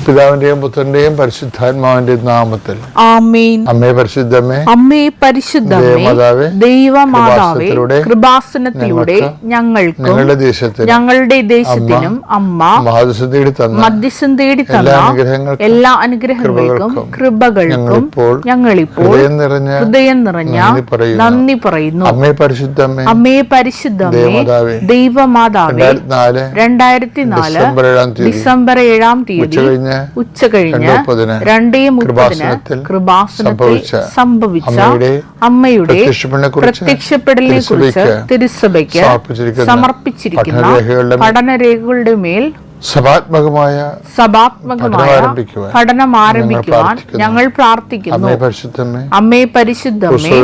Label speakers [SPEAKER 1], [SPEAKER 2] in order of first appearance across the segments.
[SPEAKER 1] പിതാവിന്റെയും പുത്രന്റെയും പരിശുദ്ധാത്മാവിന്റെയും നാമത്തിൽ ആമേൻ. അമ്മേ പരിശുദ്ധമേ,
[SPEAKER 2] അമ്മേ പരിശുദ്ധമേ, ദൈവമാതാവേ, കൃപാസനത്തിലൂടെ ഞങ്ങൾക്കും ഞങ്ങളുടെ ദേശത്തിനും അമ്മ മധ്യസ്ഥം തേടി തന്ന എല്ലാ അനുഗ്രഹങ്ങൾക്കും കൃപകൾക്കും ഞങ്ങളിപ്പോൾ ഹൃദയം നിറഞ്ഞ നന്ദി പറയുന്നു.
[SPEAKER 1] അമ്മേ പരിശുദ്ധമേ,
[SPEAKER 2] അമ്മേ പരിശുദ്ധമേ, ദൈവമാതാവേ, 2004 ഡിസംബർ 7 തീയതി ഉച്ചകഴിഞ്ഞ് 2:30 കൃപാസനത്തിൽ സംഭവിച്ച അമ്മയുടെ പ്രത്യക്ഷപ്പെടലിനെ കുറിച്ച് തിരുസഭയ്ക്ക് സമർപ്പിച്ചിരിക്കുന്ന പഠനരേഖകളുടെ മേൽ സഭാത്മകമായ പഠനം ആരംഭിക്കുവാൻ ഞങ്ങൾ പ്രാർത്ഥിക്കുന്നു. അമ്മേ പരിശുദ്ധമേ,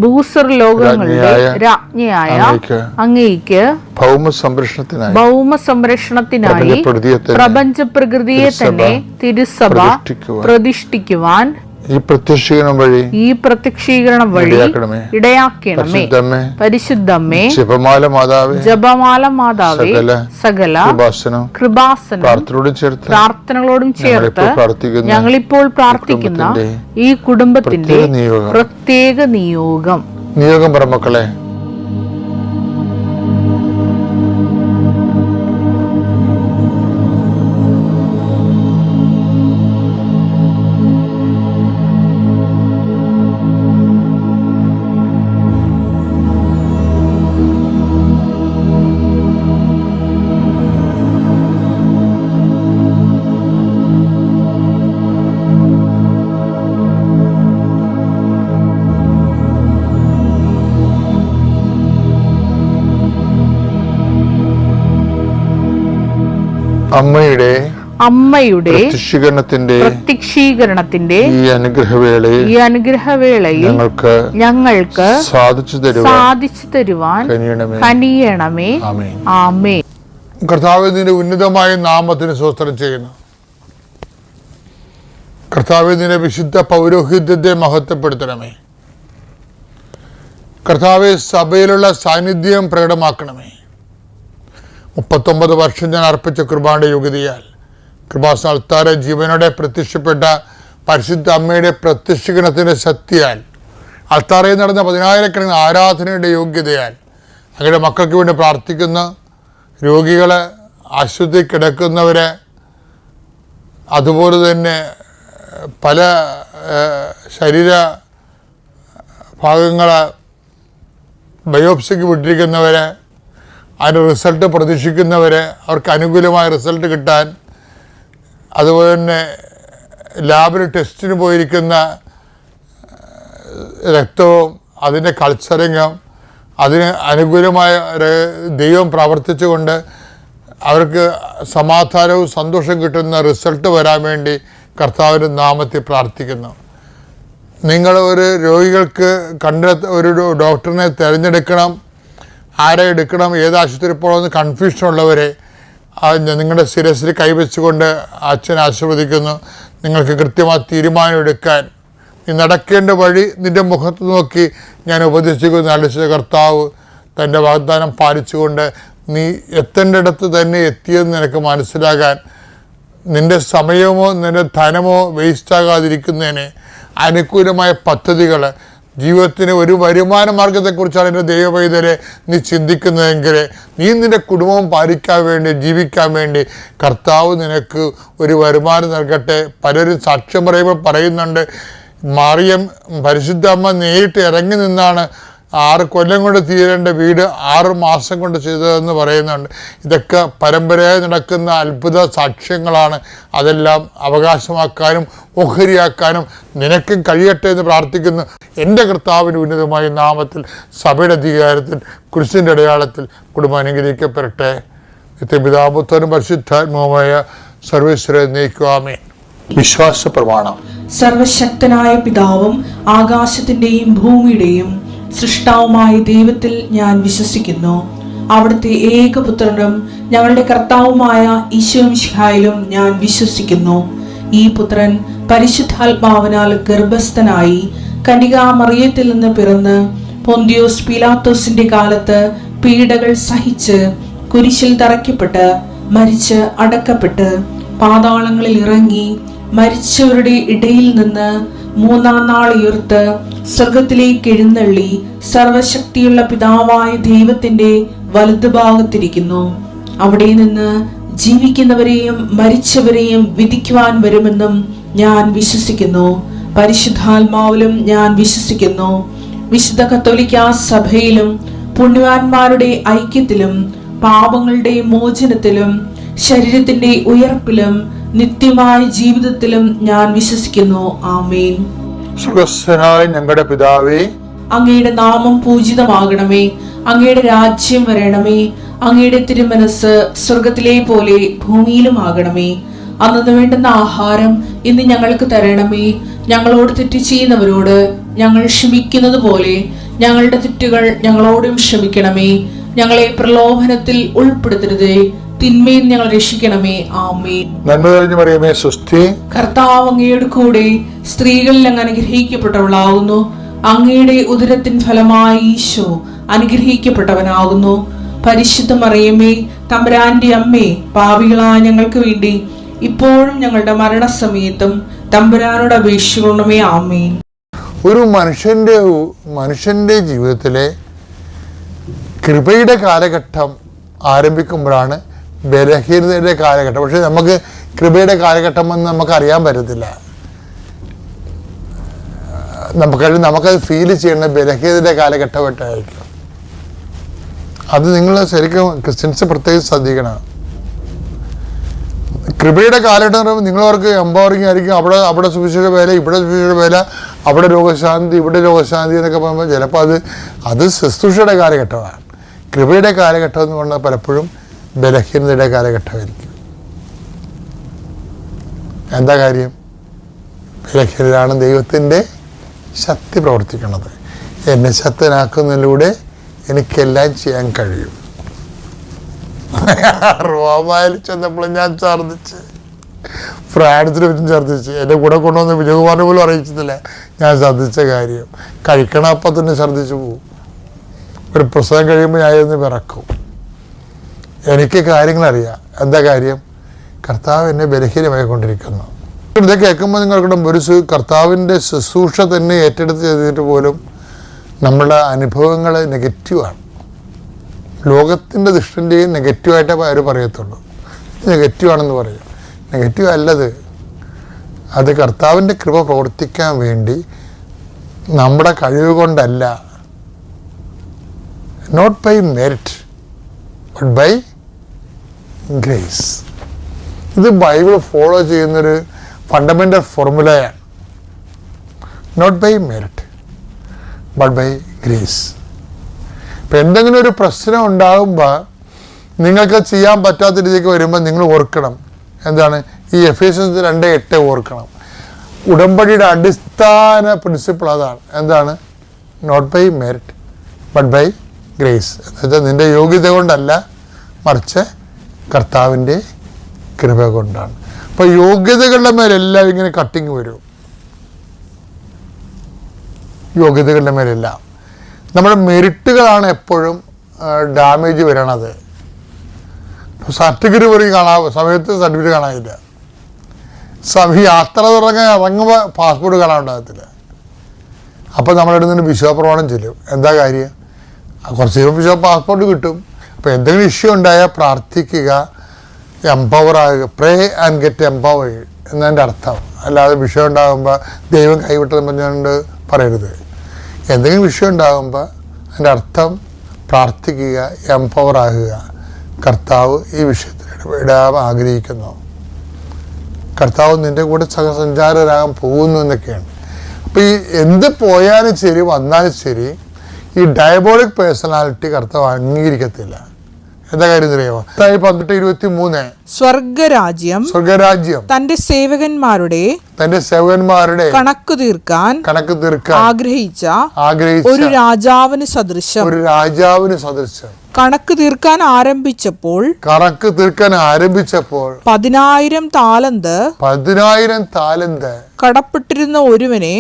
[SPEAKER 2] ഭൂസ്വർ ലോകങ്ങളുടെ രാജ്ഞിയായ അങ്ങേയ്ക്ക് ഭൗമ സംരക്ഷണത്തിനായി പ്രപഞ്ച പ്രകൃതിയെ തന്നെ തിരുസഭ പ്രതിഷ്ഠിക്കുവാൻ ഈ പ്രത്യക്ഷീകരണം വഴി ഇടയാക്കണമേ. പരിശുദ്ധമേ, ജപമാല മാതാവേ, സകല കൃപാസനം പ്രാർത്ഥനകളോടും ചേർത്ത് ഞങ്ങളിപ്പോൾ പ്രാർത്ഥിക്കുന്ന ഈ കുടുംബത്തിന്റെ പ്രത്യേക നിയോഗം
[SPEAKER 1] മക്കളെ, അമ്മയുടെ പ്രത്യക്ഷീകരണത്തിന്റെ ഈ അനുഗ്രഹവേളയിൽ ഞങ്ങൾക്ക് സാധിച്ചു തരുവാൻ കനിയണമേ. ആമേൻ. കർത്താവേ, നിന്റെ ഉന്നതമായ നാമത്തിന് സ്തോത്രം ചെയ്യുന്നു. കർത്താവേ, നിന്റെ വിശുദ്ധ പൗരോഹിത്യത്തെ മഹത്വപ്പെടുത്തണമേ. കർത്താവേ, സഭയിലുള്ള സാന്നിധ്യം പ്രകടമാക്കണമേ. 39 വർഷം ഞാൻ അർപ്പിച്ച കൃപയുടെ യോഗ്യതയാൽ കൃപാസന അൾത്താരെ ജീവനോടെ പ്രത്യക്ഷപ്പെട്ട പരിശുദ്ധ അമ്മയുടെ പ്രത്യക്ഷീകരണത്തിൻ്റെ ശക്തിയാൽ അൾത്താറയിൽ നടന്ന 10,000 ആരാധനയുടെ യോഗ്യതയാൽ അങ്ങയുടെ മക്കൾക്ക് വേണ്ടി പ്രാർത്ഥിക്കുന്ന രോഗികളെ, ആശുപത്രി കിടക്കുന്നവരെ, അതുപോലെ തന്നെ പല ശരീര ഭാഗങ്ങളെ ബയോപ്സിക്ക് വിട്ടിരിക്കുന്നവരെ, അതിൻ്റെ റിസൾട്ട് പ്രതീക്ഷിക്കുന്നവരെ, അവർക്ക് അനുകൂലമായ റിസൾട്ട് കിട്ടാൻ, അതുപോലെ തന്നെ ലാബിൽ ടെസ്റ്റിന് പോയിരിക്കുന്ന രക്തവും അതിൻ്റെ കൾച്ചറിങ്ങും അതിന് അനുകൂലമായ ദൈവം പ്രവർത്തിച്ചുകൊണ്ട് അവർക്ക് സമാധാനവും സന്തോഷം കിട്ടുന്ന റിസൾട്ട് വരാൻ വേണ്ടി കർത്താവിൻ്റെ നാമത്തിൽ പ്രാർത്ഥിക്കുന്നു. നിങ്ങൾ ഒരു രോഗികൾക്ക് ഒരു ഡോക്ടറിനെ തിരഞ്ഞെടുക്കണം, ആരെ എടുക്കണം, ഏത് ആശുപത്രി പോകണമെന്ന് കൺഫ്യൂഷനുള്ളവരെ നിങ്ങളുടെ ശിരസിൽ കൈവച്ചുകൊണ്ട് അച്ഛൻ ആശീർവദിക്കുന്നു. നിങ്ങൾക്ക് കൃത്യമായി തീരുമാനം എടുക്കാൻ, നീ നടക്കേണ്ട വഴി നിൻ്റെ മുഖത്ത് നോക്കി ഞാൻ ഉപദേശിക്കുന്നു. അളിച്ച കർത്താവ് തൻ്റെ വാഗ്ദാനം പാലിച്ചുകൊണ്ട് നീ എത്തേണ്ടിടത്ത് തന്നെ എത്തിയെന്ന് നിനക്ക് മനസ്സിലാകാൻ, നിൻ്റെ സമയമോ നിൻ്റെ ധനമോ വേസ്റ്റാകാതിരിക്കുന്നതിന് അനുകൂലമായ പദ്ധതികൾ, ജീവിതത്തിന് ഒരു വരുമാന മാർഗത്തെക്കുറിച്ചാണ് എൻ്റെ ദൈവപൈതലെ നീ ചിന്തിക്കുന്നതെങ്കിൽ നീ നിൻ്റെ കുടുംബം പാലിക്കാൻ വേണ്ടി, ജീവിക്കാൻ വേണ്ടി കർത്താവ് നിനക്ക് ഒരു വരുമാനം നൽകട്ടെ. പലരും സാക്ഷ്യം പറയുമ്പോൾ പറയുന്നുണ്ട്, മറിയം പരിശുദ്ധ അമ്മ നേരിട്ട് ഇറങ്ങി നിന്നാണ് 6 കൊല്ലം കൊണ്ട് തീരേണ്ട വീട് 6 മാസം കൊണ്ട് ചെയ്തതെന്ന് പറയുന്നുണ്ട്. ഇതൊക്കെ പരമ്പരയായി നടക്കുന്ന അത്ഭുത സാക്ഷ്യങ്ങളാണ്. അതെല്ലാം അവകാശമാക്കാനും ഓഹരിയാക്കാനും നിനക്കും കഴിയട്ടെ എന്ന് പ്രാർത്ഥിക്കുന്നു. എൻ്റെ കർത്താവിൻ്റെ ഉന്നതമായ നാമത്തിൽ, സഭയുടെ അധികാരത്തിൽ, കുരിശിൻ്റെ അടയാളത്തിൽ കുടുംബം അനുഗ്രഹിക്കപ്പെടട്ടെ. പിതാപുത്രനും പരിശുദ്ധാത്മാവുമായ സർവേശ്വരനെ നയിക്കുവാമേ. വിശ്വാസ പ്രമാണം.
[SPEAKER 3] സർവശക്തനായ പിതാവും ആകാശത്തിന്റെയും ഭൂമിയുടെയും സൃഷ്ടാവുമായ ദൈവത്തിൽ ഞാൻ വിശ്വസിക്കുന്നു. അവിടുത്തെ ഏകപുത്രനും ഞങ്ങളുടെ കർത്താവുമായ ഈശോമിശിഹായിലും ഞാൻ വിശ്വസിക്കുന്നു. ഈ പുത്രൻ പരിശുദ്ധാത്മാവിനാൽ ഗർഭസ്ഥനായി കന്യകാമറിയത്തിൽ നിന്ന് പിറന്ന് പൊന്തിയോസ് പീലാത്തോസിന്റെ കാലത്ത് പീഡകൾ സഹിച്ച് കുരിശിൽ തറയ്ക്കപ്പെട്ട് മരിച്ച് അടക്കപ്പെട്ട് പാതാളങ്ങളിൽ ഇറങ്ങി മരിച്ചവരുടെ ഇടയിൽ നിന്ന് മൂന്നാം നാൾ ഉയർത്ത് സ്വർഗത്തിലേക്ക് എഴുന്നള്ളി സർവശക്തിയുള്ള പിതാവായ ദൈവത്തിന്റെ വലതുഭാഗത്തിരിക്കുന്നു. അവിടെ നിന്ന് ജീവിക്കുന്നവരെയും മരിച്ചവരെയും വിധിക്കുവാൻ വരുമെന്നും ഞാൻ വിശ്വസിക്കുന്നു. പരിശുദ്ധാത്മാവിലും ഞാൻ വിശ്വസിക്കുന്നു. വിശുദ്ധ കത്തോലിക്കാ സഭയിലും പുണ്യവാന്മാരുടെ ഐക്യത്തിലും പാപങ്ങളുടെ മോചനത്തിലും ശരീരത്തിന്റെ ഉയർപ്പിലും നിത്യമായ ജീവിതത്തിലും ഞാൻ വിശ്വസിക്കുന്നു. ആമേൻ.
[SPEAKER 1] സുഖസ്ഥനായ ഞങ്ങളുടെ പിതാവേ,
[SPEAKER 3] അങ്ങയുടെ നാമം പൂജിതമാകണമേ. അങ്ങയുടെ രാജ്യം വരണമേ. അങ്ങയുടെ തിരുമനസ് സ്വർഗത്തിലെ പോലെ ഭൂമിയിലും ആകണമേ. അന്നു വേണ്ടുന്ന ആഹാരം ഇന്ന് ഞങ്ങൾക്ക് തരണമേ. ഞങ്ങളോട് തെറ്റ് ചെയ്യുന്നവരോട് ഞങ്ങൾ ക്ഷമിക്കുന്നത് പോലെ ഞങ്ങളുടെ തെറ്റുകൾ ഞങ്ങളോടും ക്ഷമിക്കണമേ. ഞങ്ങളെ പ്രലോഭനത്തിൽ ഉൾപ്പെടുത്തരുതേ, തിന്മയിൽ ഞങ്ങൾ രക്ഷിക്കണമേ. ആമേൻ.
[SPEAKER 1] നന്മ നിറഞ്ഞ മറിയമേ, സ്വസ്തി.
[SPEAKER 3] കർത്താവ് അങ്ങയുടെ കൂടെ സ്ത്രീകളിൽ അങ്ങ് അനുഗ്രഹിക്കപ്പെട്ടവളാകുന്നു. അങ്ങയുടെ ഉദരത്തിൻ ഫലമായി ഈശോ അനുഗ്രഹിക്കപ്പെട്ടവനാകുന്നു. പരിശുദ്ധ മറിയമേ, തമ്പുരാന്റെ അമ്മേ, പാപികളായ ഞങ്ങൾക്ക് വേണ്ടി ഇപ്പോഴും ഞങ്ങളുടെ മരണസമയത്തും തമ്പുരാനോട് അപേക്ഷിക്കണമേ. ആമേൻ.
[SPEAKER 1] ഒരു മനുഷ്യന്റെ ജീവിതത്തിലെ കൃപയുടെ കാലഘട്ടം ആരംഭിക്കുമ്പോഴാണ് ബലഹീനതയുടെ കാലഘട്ടം. പക്ഷെ നമുക്ക് കൃപയുടെ കാലഘട്ടം എന്ന് നമുക്ക് അറിയാൻ പറ്റത്തില്ല. നമുക്കത് ഫീൽ ചെയ്യുന്ന ബലഹീനതയുടെ കാലഘട്ടമായിട്ടായിരിക്കും. അത് നിങ്ങൾ ശരിക്കും ക്രിസ്ത്യൻസ് പ്രത്യേകിച്ച് ശ്രദ്ധിക്കണം. കൃപയുടെ കാലഘട്ടം എന്ന് പറയുമ്പോൾ നിങ്ങളവർക്ക് എംപവറിങ് ആയിരിക്കും. അവിടെ സുവിശേഷ വേല, ഇവിടെ സുവിശേഷ വേല, അവിടെ രോഗശാന്തി, ഇവിടെ രോഗശാന്തി എന്നൊക്കെ പറയുമ്പോൾ ചിലപ്പോൾ അത് ശുശ്രൂഷയുടെ കാലഘട്ടമാണ്. കൃപയുടെ കാലഘട്ടം എന്ന് പറഞ്ഞാൽ പലപ്പോഴും ബലഹീനതയുടെ കാലഘട്ടമായിരിക്കും. എന്താ കാര്യം? ബലഹീനതയാണ് ദൈവത്തിൻ്റെ ശക്തി പ്രവർത്തിക്കുന്നത്. എന്നെ ശക്തനാക്കുന്നതിലൂടെ എനിക്കെല്ലാം ചെയ്യാൻ കഴിയും. റോമായിൽ ചെന്നപ്പോൾ ഞാൻ ഛർദ്ദിച്ച്, ഫ്രാൻസിൽ വെച്ചും ഛർദ്ദിച്ച്. എൻ്റെ കൂടെ കൊണ്ടുവന്ന് വിജയകുമാറിനെ പോലും അറിയിച്ചിട്ടില്ല ഞാൻ ഛർദ്ദിച്ച കാര്യം. കഴിക്കണ അപ്പം തന്നെ ഛർദ്ദിച്ചു പോകും. ഒരു പ്രസവം കഴിയുമ്പോൾ ഞാൻ ഒന്ന് വിറക്കും. എനിക്ക് കാര്യങ്ങളറിയാം. എന്താ കാര്യം? കർത്താവ് എന്നെ ബലഹീനമായിക്കൊണ്ടിരിക്കുന്നു. ഇത് കേൾക്കുമ്പോൾ നിങ്ങൾക്കിടെ ഒരു കർത്താവിൻ്റെ ശുശ്രൂഷ തന്നെ ഏറ്റെടുത്ത് ചെയ്തിട്ട് പോലും നമ്മുടെ അനുഭവങ്ങൾ നെഗറ്റീവാണ്. ലോകത്തിൻ്റെ ദൃഷ്ടിൻ്റെയും നെഗറ്റീവായിട്ടേ അവർ പറയത്തുള്ളൂ. നെഗറ്റീവാണെന്ന് പറയും. നെഗറ്റീവ് അല്ലത്. അത് കർത്താവിൻ്റെ കൃപ പ്രവർത്തിക്കാൻ വേണ്ടി നമ്മുടെ കഴിവ് കൊണ്ടല്ല, not by merit but by grace. ഇത് ബൈബിൾ ഫോളോ ചെയ്യുന്നൊരു ഫണ്ടമെൻ്റൽ ഫോർമുലയാണ്. Not by merit but by grace. ഇപ്പം എന്തെങ്കിലും ഒരു പ്രശ്നം ഉണ്ടാകുമ്പോൾ നിങ്ങൾക്ക് ചെയ്യാൻ പറ്റാത്ത രീതിക്ക് വരുമ്പോൾ നിങ്ങൾ ഓർക്കണം. എന്താണ്? ഈ എഫേസ്യൻസ് 2:8 ഓർക്കണം. ഉടമ്പടിയുടെ അടിസ്ഥാന പ്രിൻസിപ്പിൾ അതാണ്. എന്താണ്? Not by merit but by grace. എന്നുവെച്ചാൽ നിൻ്റെ യോഗ്യത കൊണ്ടല്ല, മറിച്ച് കർത്താവിൻ്റെ കൃപ കൊണ്ടാണ്. അപ്പോൾ യോഗ്യതകളുടെ മേലെല്ലാം ഇങ്ങനെ കട്ടിങ് വരും. യോഗ്യതകളുടെ മേലെല്ലാം നമ്മുടെ മെറിറ്റുകളാണ് എപ്പോഴും ഡാമേജ് വരണത്. സർട്ടിഫിക്കറ്റ് പോലും സമയത്ത് സർട്ടിഫിക്കറ്റ് കാണാനില്ല. യാത്ര ഇറങ്ങുമ്പോൾ പാസ്പോർട്ട് കാണാനുണ്ടാകത്തില്ല. അപ്പോൾ നമ്മുടെ അടുത്ത് നിന്ന് വിശ്വാസപ്രമാണം ചെല്ലും. എന്താ കാര്യം? കുറച്ച് കഴിയുമ്പോൾ പാസ്പോർട്ട് കിട്ടും. അപ്പോൾ എന്തെങ്കിലും ഇഷ്യൂ ഉണ്ടായാൽ പ്രാർത്ഥിക്കുക, എംപവർ ആകുക, പ്രേ ആൻഡ് ഗെറ്റ് എംപവേർഡ് എന്നതിൻ്റെ അർത്ഥം. അല്ലാതെ വിഷയം ഉണ്ടാകുമ്പോൾ ദൈവം കൈവിട്ടെന്ന് പറഞ്ഞുകൊണ്ട് പറയരുത്. എന്തെങ്കിലും വിഷയം ഉണ്ടാകുമ്പോൾ അതിൻ്റെ അർത്ഥം പ്രാർത്ഥിക്കുക, എംപവർ ആകുക. കർത്താവ് ഈ വിഷയത്തിൽ ഇടപെടാൻ ആഗ്രഹിക്കുന്നു. കർത്താവ് നിൻ്റെ കൂടെ സഹസഞ്ചാരരാകാൻ പോകുന്നു എന്നൊക്കെയാണ്. അപ്പോൾ ഈ എന്ത് പോയാലും ശരി വന്നാലും ശരി ഈ ഡയബോളിക് പേഴ്സണാലിറ്റി കർത്താവ് അംഗീകരിക്കത്തില്ല. എന്താ കാര്യം അറിയാമോ? 18:23
[SPEAKER 2] സ്വർഗരാജ്യം തന്റെ സേവകന്മാരുടെ കണക്ക് തീർക്കാൻ ആഗ്രഹിച്ച ഒരു രാജാവിന് സദൃശം കണക്ക് തീർക്കാൻ ആരംഭിച്ചപ്പോൾ 10,000 താലന്ത് കടപ്പെട്ടിരുന്ന ഒരുവനെ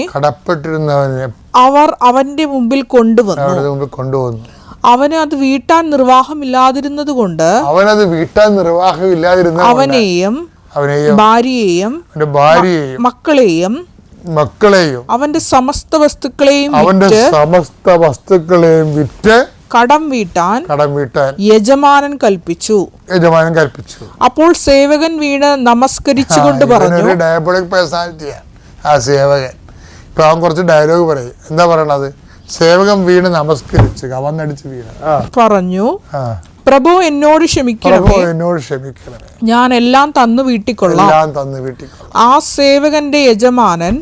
[SPEAKER 2] അവർ അവന്റെ മുമ്പിൽ കൊണ്ടുവന്നു. അവന് അത് വീട്ടാൻ നിർവാഹമില്ലാതിരുന്നത് കൊണ്ട് അവനെയും
[SPEAKER 1] അവനെയും
[SPEAKER 2] ഭാര്യയെയും
[SPEAKER 1] അവന്റെ ഭാര്യയെയും
[SPEAKER 2] മക്കളെയും അവന്റെ സമസ്ത വസ്തുക്കളെയും വിറ്റ് കടം വീട്ടാൻ യജമാനൻ കൽപ്പിച്ചു. അപ്പോൾ സേവകൻ വീണ് നമസ്കരിച്ചുകൊണ്ട് പറഞ്ഞു.
[SPEAKER 1] ഡയബോളിക് പേഴ്സണാലിറ്റിയാണ് ആ സേവകൻ. ഇപ്പൊ അവൻ കുറച്ച് ഡയലോഗ് പറയും. എന്താ പറയണത്? സേവകൻ വീണ് നമസ്കരിച്ചു, കവന്നടിച്ച് വീണ്
[SPEAKER 2] പറഞ്ഞു, പ്രഭു എന്നോട് ക്ഷമിക്കണമേ, ഞാൻ എല്ലാം തന്നു വീട്ടിക്കൊള്ളാം. ആ സേവകന്റെ യജമാനൻ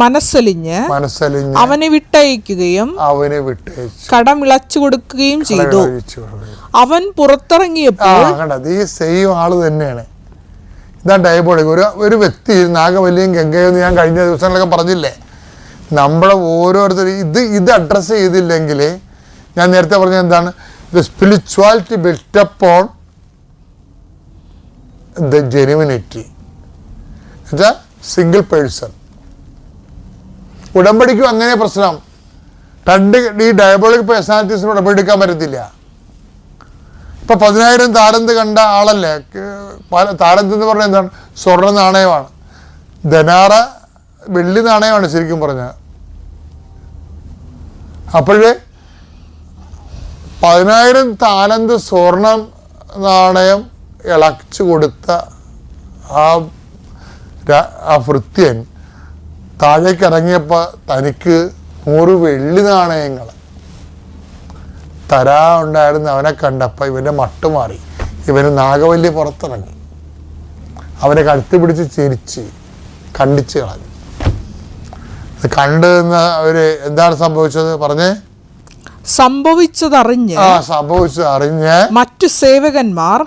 [SPEAKER 2] മനസ്സലിഞ്ഞ് അവനെ വിട്ടയക്കുകയും കടം ഇളച്ചു കൊടുക്കുകയും ചെയ്തു. അവൻ പുറത്തിറങ്ങിയപ്പോൾ
[SPEAKER 1] ഈ സെയിം ആള് തന്നെയാണ്. ഇതാ ഡയബോളിക്. ഒരു വ്യക്തി നാഗവല്ലിയും ഗംഗയും ഞാൻ കഴിഞ്ഞ ദിവസങ്ങളിലൊക്കെ പറഞ്ഞില്ലേ, നമ്മളെ ഓരോരുത്തരും ഇത് അഡ്രസ്സ് ചെയ്തില്ലെങ്കിൽ, ഞാൻ നേരത്തെ പറഞ്ഞത് എന്താണ്, the spirituality built upon the genuinity. എന്നുവെച്ചാൽ സിംഗിൾ പേഴ്സൺ. ഉടമ്പടിക്കും അങ്ങനെ പ്രശ്നം. ഈ ഡയബോളിക് പേഴ്സണാലിറ്റീസിന് ഉടമ്പടി എടുക്കാൻ പറ്റത്തില്ല. ഇപ്പൊ 10,000 താലന്ത് കണ്ട ആളല്ലേ. താലന്ത് എന്ന് പറഞ്ഞാൽ എന്താണ്? സ്വർണ്ണ നാണയമാണ്. ധനാറ വെള്ളി നാണയമാണ് ശരിക്കും പറഞ്ഞാൽ. അപ്പോഴേ 10,000 താലന്ത് സ്വർണ്ണ നാണയം ഇളച്ചു കൊടുത്ത ആ ഭൃത്യൻ താഴേക്ക് ഇറങ്ങിയപ്പോൾ തനിക്ക് 100 വെള്ളി നാണയങ്ങൾ ഉണ്ടായിരുന്ന അവനെ കണ്ടപ്പോൾ ഇവൻ്റെ മട്ടുമാറി. ഇവന് നാഗവല്ലി പുറത്തിറങ്ങി, അവനെ കഴുത്തി പിടിച്ച് ചിരിച്ച് കണ്ടിച്ച് കളഞ്ഞു. കണ്ടു നിന്ന് അവര് എന്താണ് സംഭവിച്ചത് പറഞ്ഞേ?
[SPEAKER 2] സംഭവിച്ചതറിഞ്ഞ് മറ്റു സേവകന്മാർ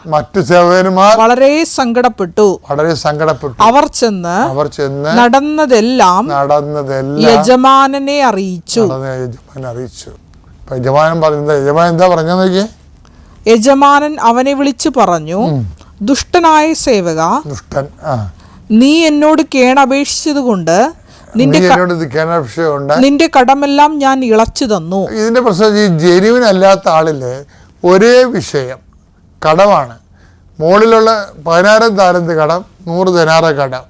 [SPEAKER 2] വളരെ സങ്കടപ്പെട്ടു. അവർ ചെന്ന് നടന്നതെല്ലാം യജമാനനെ അറിയിച്ചു. യജമാനൻ അവനെ വിളിച്ചു പറഞ്ഞു, ദുഷ്ടനായ സേവക, നീ എന്നോട് കേണപേക്ഷിച്ചതുകൊണ്ട് നിന്റെ കടമെല്ലാം ഞാൻ ഇളച്ചു തന്നു.
[SPEAKER 1] ഇതിന്റെ പ്രശ്നം ഈ ജെന്യുവിൻ അല്ലാത്ത ആളില് ഒരേ വിഷയം കടമാണ്. മുകളിലുള്ള 10,000 താലന്ത് കടം, 100 ധനാറ കടം.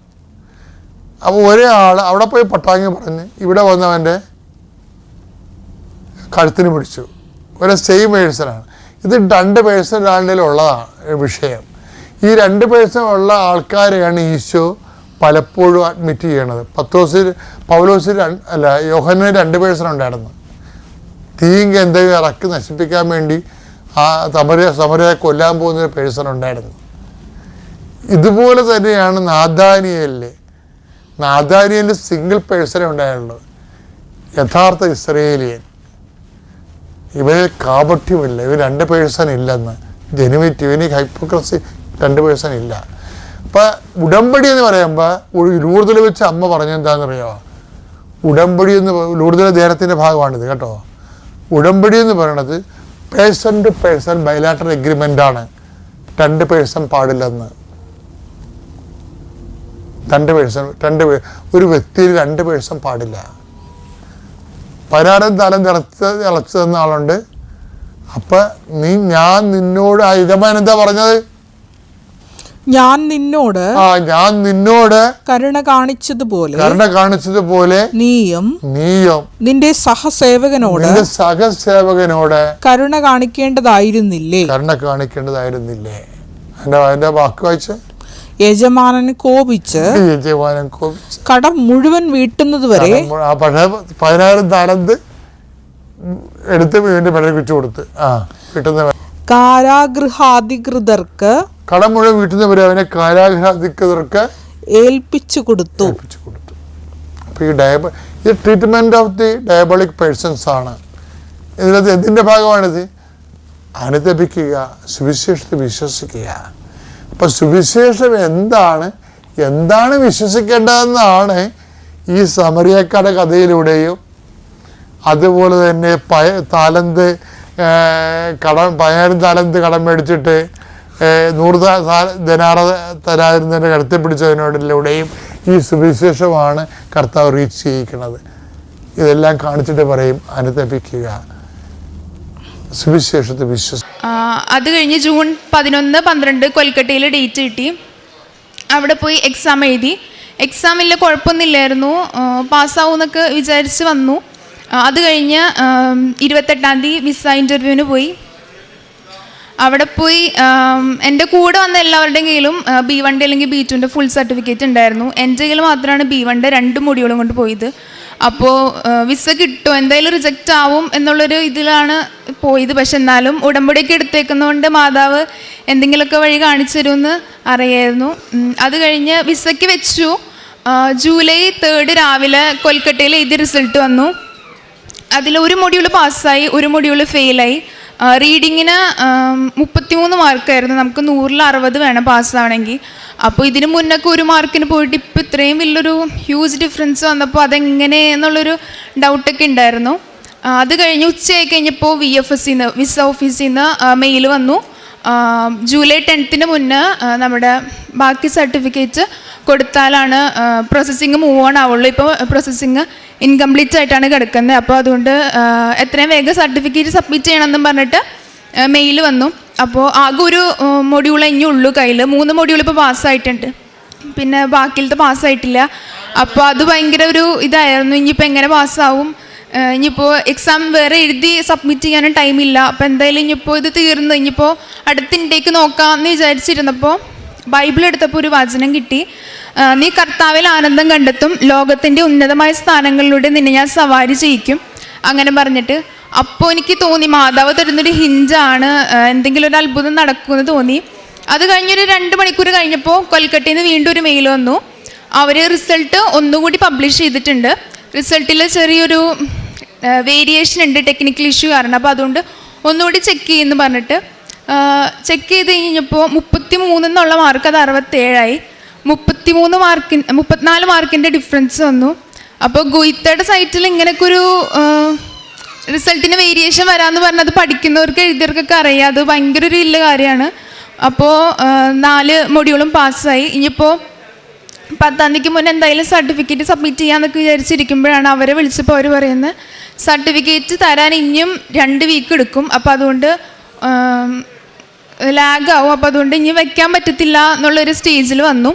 [SPEAKER 1] അപ്പോൾ ഒരേ ആൾ അവിടെ പോയി പട്ടാങ്ങി പറഞ്ഞ് ഇവിടെ വന്നവൻ്റെ കഴുത്തിന് പിടിച്ചു. ഒരു സെയിം പേഴ്സണാണ് ഇത്. 2 പേഴ്സൺ ഉള്ളതാണ് വിഷയം. ഈ 2 പേഴ്സൺ ഉള്ള ആൾക്കാരെയാണ് ഈശോ പലപ്പോഴും അഡ്മിറ്റ് ചെയ്യണത്. പൗലോസിൽ യോഹന്നിന് 2 പേഴ്സൺ ഉണ്ടായിരുന്നു. തീങ്ക് എന്തെങ്കിലും ഇറക്കി നശിപ്പിക്കാൻ വേണ്ടി ആ സമരയെ കൊല്ലാൻ പോകുന്ന ഒരു പേഴ്സൺ ഉണ്ടായിരുന്നു. ഇതുപോലെ തന്നെയാണ് നാഥാനിയലിൽ സിംഗിൾ പേഴ്സണേ ഉണ്ടായുള്ളത്, യഥാർത്ഥ ഇസ്രയേലിയൻ. ഇവന് കാപട്യമില്ല, ഇവർ 2 പേഴ്സൺ ഇല്ലെന്ന്. ജെനുവിറ്റി, ഇവന് ഹൈപ്പോക്രസി 2 പേഴ്സൺ ഇല്ല. അപ്പം ഉടമ്പടി എന്ന് പറയുമ്പോൾ ലൂർദിൽ വെച്ച് അമ്മ പറഞ്ഞെന്താണെന്നറിയാമോ? ഉടമ്പടി എന്ന് ലൂർദിലെ ധ്യാനത്തിൻ്റെ ഭാഗമാണിത് കേട്ടോ. ഉടമ്പടി എന്ന് പറയണത് പേഴ്സൺ ടു പേഴ്സൺ ബൈലാറ്ററൽ എഗ്രിമെൻ്റാണ്. 2 പേഴ്സൺ പാടില്ലെന്ന്. 2 പേഴ്സൺ ഒരു വ്യക്തിയിൽ 2 പേഴ്സൺ പാടില്ല. 16 താലം ഇളച്ചു തന്ന ആളുണ്ട്. അപ്പം ഞാൻ നിന്നോട് ആ യജമാനൻ എന്താ പറഞ്ഞത്?
[SPEAKER 2] ഞാൻ നിന്നോട് കരുണ കാണിച്ചതുപോലെ നീയും നിന്റെ സഹസേവകനോട് കരുണ കാണിക്കേണ്ടതായിരുന്നില്ലേ?
[SPEAKER 1] അതിന്റെ വാക്ക് വായിച്ച്
[SPEAKER 2] യജമാനൻ കോപിച്ച് കടം മുഴുവൻ വീട്ടുന്നതുവരെ
[SPEAKER 1] 16 താലന്ത് എടുത്ത് ഇവന്റെ പിഴ വെച്ചു കൊടുത്ത്
[SPEAKER 2] കാരാഗൃഹാധികൃതർക്ക്
[SPEAKER 1] കടം മുഴുവൻ വീട്ടുന്നവരെ അവനെ കാരാഗൃഹാധികൃതർക്ക്
[SPEAKER 2] ഏൽപ്പിച്ചു കൊടുത്തു.
[SPEAKER 1] അപ്പോൾ ഈ treatment of the diabolic persons ആണ്. ഇതിനകത്ത് എന്തിൻ്റെ ഭാഗമാണിത്? അനുതപിക്കുക, സുവിശേഷത്തെ വിശ്വസിക്കുക. അപ്പം സുവിശേഷം എന്താണ് വിശ്വസിക്കേണ്ടതെന്നാണ് ഈ സമറിയക്കാരുടെ കഥയിലൂടെയും അതുപോലെ തന്നെ 10,000 താലന്ത് കടം മേടിച്ചിട്ട് 100 ധനാറ തരാതിരുന്നതിൻ്റെ കഴുത്തെ പിടിച്ചതിനോടിലൂടെയും ഈ സുവിശേഷമാണ് കർത്താവ് റീച്ച് ചെയ്യിക്കുന്നത്. ഇതെല്ലാം കാണിച്ചിട്ട് പറയും അനുതപിക്കുക. സുവിശേഷത്തെ
[SPEAKER 4] അത് കഴിഞ്ഞ് ജൂൺ 11, 12 കൊൽക്കട്ടയിൽ ഡേറ്റ് കിട്ടി. അവിടെ പോയി എക്സാം എഴുതി. എക്സാമിൽ കുഴപ്പമൊന്നുമില്ലായിരുന്നു, പാസ്സാവും എന്നൊക്കെ വിചാരിച്ച് വന്നു. അത് കഴിഞ്ഞ് 28-ാം തീയതി വിസ ഇൻ്റർവ്യൂവിന് പോയി. അവിടെ പോയി എൻ്റെ കൂടെ വന്ന എല്ലാവരുടെയും കയ്യിലും B1 അല്ലെങ്കിൽ B2 ഫുൾ സർട്ടിഫിക്കറ്റ് ഉണ്ടായിരുന്നു. എൻ്റെ കയ്യിൽ മാത്രമാണ് B1 2 മൊഡ്യൂളും കൊണ്ട് പോയത്. അപ്പോൾ വിസ കിട്ടും, എന്തായാലും റിജക്റ്റ് ആവും എന്നുള്ളൊരു ഇതിലാണ് പോയത്. പക്ഷെ എന്നാലും ഉടമ്പടിയൊക്കെ എടുത്തേക്കുന്നതുകൊണ്ട് മാതാവ് എന്തെങ്കിലുമൊക്കെ വഴി കാണിച്ചു തരുമെന്ന് അറിയായിരുന്നു. അത് കഴിഞ്ഞ് വിസയ്ക്ക് വെച്ചു. ജൂലൈ 3 രാവിലെ കൊൽക്കട്ടയിൽ എഴുതി റിസൾട്ട് വന്നു. അതിൽ ഒരു മൊഡ്യൂൾ പാസ്സായി, ഒരു മൊഡ്യൂൾ ഫെയിലായി. റീഡിങ്ങിന് 33 മാർക്കായിരുന്നു. നമുക്ക് 100-ൽ 60 വേണം പാസ്സാവണമെങ്കിൽ. അപ്പോൾ ഇതിന് മുന്നൊക്കെ 1 മാർക്കിന് പോയിട്ട് ഇപ്പോൾ ഇത്രയും വലിയൊരു ഹ്യൂജ് ഡിഫറൻസ് വന്നപ്പോൾ അതെങ്ങനെ എന്നുള്ളൊരു ഡൗട്ടൊക്കെ ഉണ്ടായിരുന്നു. അത് കഴിഞ്ഞ് ഉച്ചയായി കഴിഞ്ഞപ്പോൾ VFSന്ന് വിസ ഓഫീസിൽ നിന്ന് മെയിൽ വന്നു. ജൂലൈ 10ന് മുന്നേ നമ്മുടെ ബാക്കി സർട്ടിഫിക്കറ്റ് കൊടുത്താലാണ് പ്രോസസ്സിങ് മൂവ് ഓൺ ആവുള്ളൂ. ഇപ്പോൾ പ്രോസസ്സിങ് ഇൻകംപ്ലീറ്റ് ആയിട്ടാണ് കിടക്കുന്നത്. അപ്പോൾ അതുകൊണ്ട് എത്രയും വേഗം സർട്ടിഫിക്കറ്റ് സബ്മിറ്റ് ചെയ്യണമെന്നും പറഞ്ഞിട്ട് മെയിൽ വന്നു. അപ്പോൾ ആകെ ഒരു മൊഡ്യൂൾ ഇനി ഉള്ളൂ കയ്യിൽ. 3 മൊഡ്യൂൾ ഇപ്പോൾ പാസ്സായിട്ടുണ്ട്, പിന്നെ ബാക്കിയിലത്തെ പാസ്സായിട്ടില്ല. അപ്പോൾ അത് ഭയങ്കര ഒരു ഇതായിരുന്നു. ഇനിയിപ്പോൾ എങ്ങനെ പാസ്സാവും, ഇനിയിപ്പോൾ എക്സാം വേറെ എഴുതി സബ്മിറ്റ് ചെയ്യാനും ടൈമില്ല. അപ്പോൾ എന്തായാലും ഇനിയിപ്പോൾ ഇത് തീർന്ന് ഇനിയിപ്പോൾ അടുത്ത ഇൻടേക്ക് നോക്കാമെന്ന് വിചാരിച്ചിരുന്നപ്പോൾ ബൈബിൾ എടുത്തപ്പോൾ ഒരു വചനം കിട്ടി. നീ കർത്താവിൽ ആനന്ദം കണ്ടെത്തും, ലോകത്തിൻ്റെ ഉന്നതമായ സ്ഥാനങ്ങളിലൂടെ നിന്നെ ഞാൻ സവാരി ചെയ്യിക്കും, അങ്ങനെ പറഞ്ഞിട്ട്. അപ്പോൾ എനിക്ക് തോന്നി മാതാവ് തരുന്നൊരു ഹിഞ്ചാണ്, എന്തെങ്കിലും ഒരു അത്ഭുതം നടക്കുമെന്ന് തോന്നി. അത് കഴിഞ്ഞൊരു 2 മണിക്കൂർ കഴിഞ്ഞപ്പോൾ കൊൽക്കട്ടയിൽ നിന്ന് വീണ്ടും ഒരു മെയിൽ വന്നു. അവർ റിസൾട്ട് ഒന്നുകൂടി പബ്ലിഷ് ചെയ്തിട്ടുണ്ട്. റിസൾട്ടിൽ ചെറിയൊരു വേരിയേഷൻ ഉണ്ട്, ടെക്നിക്കൽ ഇഷ്യൂ കാരണം. അപ്പോൾ അതുകൊണ്ട് ഒന്നുകൂടി ചെക്ക് ചെയ്യുമെന്ന് പറഞ്ഞിട്ട് ചെക്ക് ചെയ്ത് കഴിഞ്ഞപ്പോൾ 33 എന്നുള്ള മാർക്ക് അത് 67ആയി. 34 മാർക്കിൻ്റെ ഡിഫറൻസ് വന്നു. അപ്പോൾ ഗുയിത്തയുടെ സൈറ്റിൽ ഇങ്ങനെയൊക്കെ ഒരു റിസൾട്ടിന് വേരിയേഷൻ വരാമെന്ന് പറഞ്ഞത് പഠിക്കുന്നവർക്ക് എഴുതിയവർക്കൊക്കെ അറിയാം. അത് ഭയങ്കര ഒരു വലിയ കാര്യമാണ്. അപ്പോൾ 4 മൊഡ്യൂളും പാസ്സായി. ഇനിയിപ്പോൾ 10-ാം തീയതിക്ക് മുന്നേ എന്തായാലും സർട്ടിഫിക്കറ്റ് സബ്മിറ്റ് ചെയ്യാമെന്നൊക്കെ വിചാരിച്ചിരിക്കുമ്പോഴാണ് അവരെ വിളിച്ചപ്പോൾ അവർ പറയുന്നത് സർട്ടിഫിക്കറ്റ് തരാൻ ഇനിയും 2 വീക്ക് എടുക്കും, അപ്പോൾ അതുകൊണ്ട് ലാഗാവും, അപ്പോൾ അതുകൊണ്ട് ഇനി വെക്കാൻ പറ്റത്തില്ല എന്നുള്ളൊരു സ്റ്റേജിൽ വന്നു.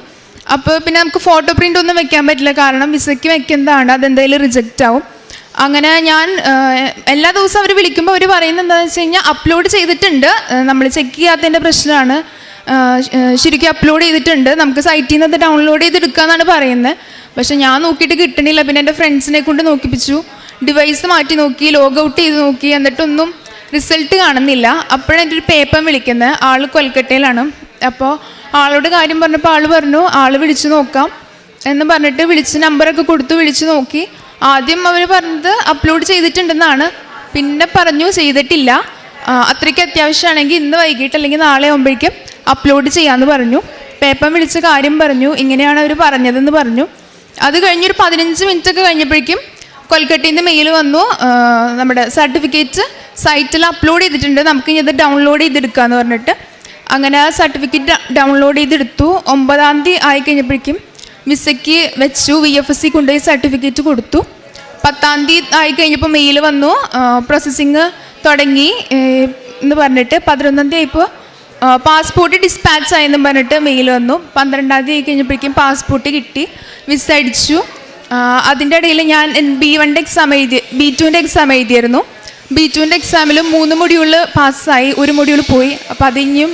[SPEAKER 4] അപ്പോൾ പിന്നെ നമുക്ക് ഫോട്ടോ പ്രിൻ്റ് ഒന്നും വെക്കാൻ പറ്റില്ല, കാരണം വിസയ്ക്ക് വെക്കുന്നതാണ്, അതെന്തായാലും റിജക്റ്റ് ആവും. അങ്ങനെ ഞാൻ എല്ലാ ദിവസവും അവർ വിളിക്കുമ്പോൾ അവർ പറയുന്നത് എന്താണെന്ന് വെച്ച് കഴിഞ്ഞാൽ അപ്ലോഡ് ചെയ്തിട്ടുണ്ട്, നമ്മൾ ചെക്ക് ചെയ്യാത്തതിൻ്റെ പ്രശ്നമാണ്, ശരിക്കും അപ്ലോഡ് ചെയ്തിട്ടുണ്ട്, നമുക്ക് സൈറ്റിൽ നിന്ന് അത് ഡൗൺലോഡ് ചെയ്തെടുക്കാമെന്നാണ് പറയുന്നത്. പക്ഷെ ഞാൻ നോക്കിയിട്ട് കിട്ടണില്ല. പിന്നെ എൻ്റെ ഫ്രണ്ട്സിനെ കൊണ്ട് നോക്കിപ്പിച്ചു, ഡിവൈസ് മാറ്റി നോക്കി, ലോഗ് ഔട്ട് ചെയ്ത് നോക്കി, എന്നിട്ടൊന്നും റിസൾട്ട് കാണുന്നില്ല. അപ്പോഴാണ് എൻ്റെ ഒരു പേപ്പർ വിളിക്കുന്നത്. ആൾ കൊൽക്കട്ടയിലാണ്. അപ്പോൾ ആളോട് കാര്യം പറഞ്ഞപ്പോൾ ആൾ പറഞ്ഞു ആൾ വിളിച്ചു നോക്കാം എന്ന് പറഞ്ഞിട്ട് വിളിച്ച് നമ്പറൊക്കെ കൊടുത്തു വിളിച്ചു നോക്കി. ആദ്യം അവർ പറഞ്ഞത് അപ്ലോഡ് ചെയ്തിട്ടുണ്ടെന്നാണ്, പിന്നെ പറഞ്ഞു ചെയ്തിട്ടില്ല, അത്രയ്ക്ക് അത്യാവശ്യമാണെങ്കിൽ ഇന്ന് വൈകിട്ട് അല്ലെങ്കിൽ നാളെ ആകുമ്പോഴേക്കും അപ്ലോഡ് ചെയ്യാമെന്ന് പറഞ്ഞു. പേപ്പർ വിളിച്ച് കാര്യം പറഞ്ഞു, ഇങ്ങനെയാണ് അവർ പറഞ്ഞതെന്ന് പറഞ്ഞു. അത് കഴിഞ്ഞൊരു 15 മിനിറ്റൊക്കെ കഴിഞ്ഞപ്പോഴേക്കും കൊൽക്കട്ടയിൽ നിന്ന് മെയിൽ വന്നു, നമ്മുടെ സർട്ടിഫിക്കറ്റ് സൈറ്റിൽ അപ്ലോഡ് ചെയ്തിട്ടുണ്ട്, നമുക്ക് ഇനി അത് ഡൗൺലോഡ് ചെയ്തെടുക്കാമെന്ന് പറഞ്ഞിട്ട്. അങ്ങനെ ആ സർട്ടിഫിക്കറ്റ് ഡൗൺലോഡ് ചെയ്തെടുത്തു. 9-ാം തീയതി ആയിക്കഴിഞ്ഞപ്പോഴേക്കും വിസയ്ക്ക് വെച്ചു, VFSC കൊണ്ടുപോയി സർട്ടിഫിക്കറ്റ് കൊടുത്തു. 10-ാം തീയതി ആയിക്കഴിഞ്ഞപ്പോൾ മെയിൽ വന്നു, പ്രോസസ്സിങ് തുടങ്ങി എന്ന് പറഞ്ഞിട്ട്. 11-ാം തീയതി ആയപ്പോൾ പാസ്പോർട്ട് ഡിസ്പാച്ച് ആയെന്നും പറഞ്ഞിട്ട് മെയിൽ വന്നു. 12-ാം തീയതി ആയിക്കഴിഞ്ഞപ്പോഴേക്കും പാസ്പോർട്ട് കിട്ടി, വിസ അടിച്ചു. അതിൻ്റെ ഇടയിൽ ഞാൻ B1 എക്സാം എഴുതി, B2 എക്സാം എഴുതിയായിരുന്നു. B2 എക്സാമിൽ 3 മൊഡ്യൂൾ പാസ്സായി, 1 മൊഡ്യൂൾ പോയി. അപ്പോൾ അതിനും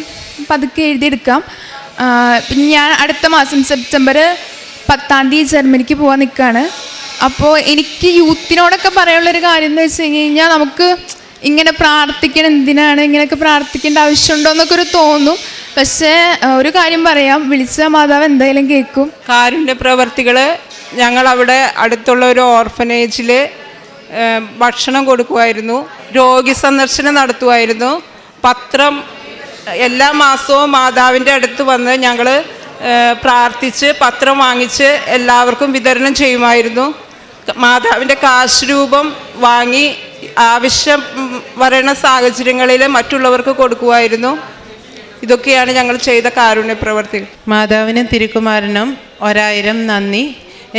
[SPEAKER 4] പതുക്കെ എഴുതിയെടുക്കാം. പിന്നെ ഞാൻ അടുത്ത മാസം സെപ്റ്റംബർ 10-ാം തീയതി ജർമ്മനിക്ക് പോകാൻ നിൽക്കുകയാണ്. അപ്പോൾ എനിക്ക് യൂത്തിനോടൊക്കെ പറയാനുള്ളൊരു കാര്യം എന്ന് വെച്ച് കഴിഞ്ഞാൽ, നമുക്ക് ഇങ്ങനെ പ്രാർത്ഥിക്കണം, എന്തിനാണ് ഇങ്ങനെയൊക്കെ പ്രാർത്ഥിക്കേണ്ട ആവശ്യമുണ്ടോ എന്നൊക്കെ ഒരു തോന്നും. പക്ഷേ ഒരു കാര്യം പറയാം, വിളിച്ച മാതാവ് എന്തായാലും കേൾക്കും.
[SPEAKER 5] കാരുണ്യ പ്രവർത്തികൾ ഞങ്ങളവിടെ അടുത്തുള്ള ഒരു ഓർഫനേജിൽ ഭക്ഷണം കൊടുക്കുമായിരുന്നു, രോഗി സന്ദർശനം നടത്തുമായിരുന്നു. പത്രം എല്ലാ മാസവും മാതാവിൻ്റെ അടുത്ത് വന്ന് ഞങ്ങൾ പ്രാർത്ഥിച്ച് പത്രം വാങ്ങിച്ച് എല്ലാവർക്കും വിതരണം ചെയ്യുമായിരുന്നു. മാതാവിൻ്റെ കാശ് രൂപം വാങ്ങി ആവശ്യം വരണ സാഹചര്യങ്ങളിൽ മറ്റുള്ളവർക്ക് കൊടുക്കുമായിരുന്നു. ഇതൊക്കെയാണ് ഞങ്ങൾ ചെയ്ത കാരുണ്യ പ്രവർത്തികൾ.
[SPEAKER 6] മാതാവിനും തിരുക്കുമാരനും 1000 നന്ദി,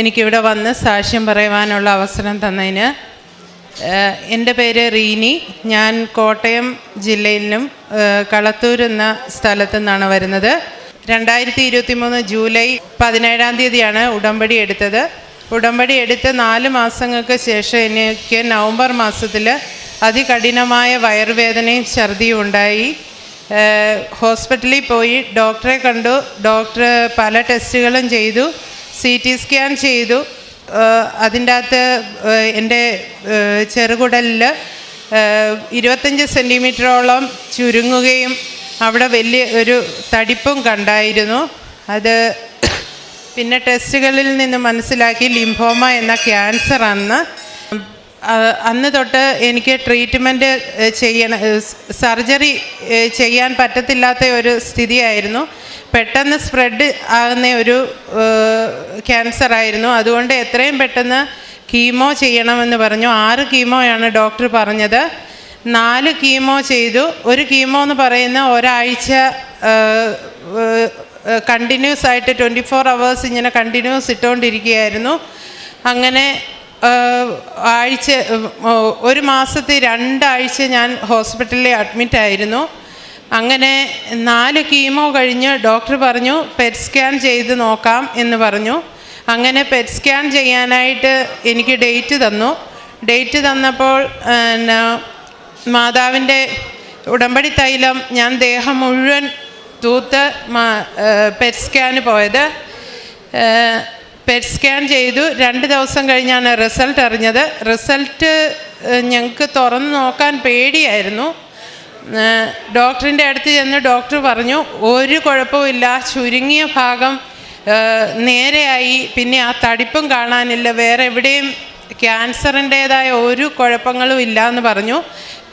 [SPEAKER 6] എനിക്കിവിടെ വന്ന് സാക്ഷ്യം പറയുവാനുള്ള അവസരം തന്നതിന്. എൻ്റെ പേര് റീനി. ഞാൻ കോട്ടയം ജില്ലയിലും കളത്തൂർ എന്ന സ്ഥലത്തു നിന്നാണ് വരുന്നത്. 2023 ജൂലൈ 17 തീയതിയാണ് ഉടമ്പടി എടുത്തത്. ഉടമ്പടി എടുത്ത് 4 മാസങ്ങൾക്ക് ശേഷം എനിക്ക് നവംബർ മാസത്തിൽ അതികഠിനമായ വയറുവേദനയും ഛർദിയും ഉണ്ടായി. ഹോസ്പിറ്റലിൽ പോയി ഡോക്ടറെ കണ്ടു. ഡോക്ടർ പല ടെസ്റ്റുകളും ചെയ്തു, CT സ്കാൻ ചെയ്തു. അതിൻ്റെ അകത്ത് എൻ്റെ ചെറുകുടലിൽ 25 സെൻറ്റിമീറ്ററോളം ചുരുങ്ങുകയും അവിടെ വലിയ ഒരു തടിപ്പും കണ്ടായിരുന്നു. അത് പിന്നെ ടെസ്റ്റുകളിൽ നിന്ന് മനസ്സിലാക്കി ലിംഫോമ എന്ന ക്യാൻസറാണെന്ന്. അന്ന് തൊട്ട് എനിക്ക് ട്രീറ്റ്മെൻറ്റ് സർജറി ചെയ്യാൻ പറ്റത്തില്ലാത്ത ഒരു സ്ഥിതിയായിരുന്നു. പെട്ടെന്ന് സ്പ്രെഡ് ആകുന്ന ഒരു ക്യാൻസറായിരുന്നു. അതുകൊണ്ട് എത്രയും പെട്ടെന്ന് കീമോ ചെയ്യണമെന്ന് പറഞ്ഞു. 6 കീമോയാണ് ഡോക്ടർ പറഞ്ഞത്. 4 കീമോ ചെയ്തു. ഒരു കീമോ എന്ന് പറയുന്ന ഒരാഴ്ച കണ്ടിന്യൂസ് ആയിട്ട് 24 hours ഇങ്ങനെ കണ്ടിന്യൂസ് ഇട്ടുകൊണ്ടിരിക്കുകയായിരുന്നു. അങ്ങനെ ഒരു മാസത്തിൽ 2 ആഴ്ച ഞാൻ ഹോസ്പിറ്റലിൽ അഡ്മിറ്റായിരുന്നു. അങ്ങനെ 4 കീമോ കഴിഞ്ഞ് ഡോക്ടർ പറഞ്ഞു പെറ്റ് സ്കാൻ ചെയ്ത് നോക്കാം എന്ന് പറഞ്ഞു. അങ്ങനെ പെറ്റ് സ്കാൻ ചെയ്യാനായിട്ട് എനിക്ക് ഡേറ്റ് തന്നു. ഡേറ്റ് തന്നപ്പോൾ മാതാവിൻ്റെ ഉടമ്പടി തൈലം ഞാൻ ദേഹം മുഴുവൻ തൂത്ത് പെറ്റ് സ്കാന് പോയത്. പെറ്റ് സ്കാൻ ചെയ്തു. 2 ദിവസം കഴിഞ്ഞാണ് റിസൾട്ട് അറിഞ്ഞത്. റിസൾട്ട് ഞങ്ങൾക്ക് തുറന്ന് നോക്കാൻ പേടിയായിരുന്നു. ഡോക്ടറിൻ്റെ അടുത്ത് ചെന്ന് ഡോക്ടർ പറഞ്ഞു ഒരു കുഴപ്പമില്ല, ചുരുങ്ങിയ ഭാഗം നേരെയായി, പിന്നെ ആ തടിപ്പും കാണാനില്ല, വേറെ എവിടെയും ക്യാൻസറിൻ്റേതായ ഒരു കുഴപ്പങ്ങളും ഇല്ല എന്ന് പറഞ്ഞു.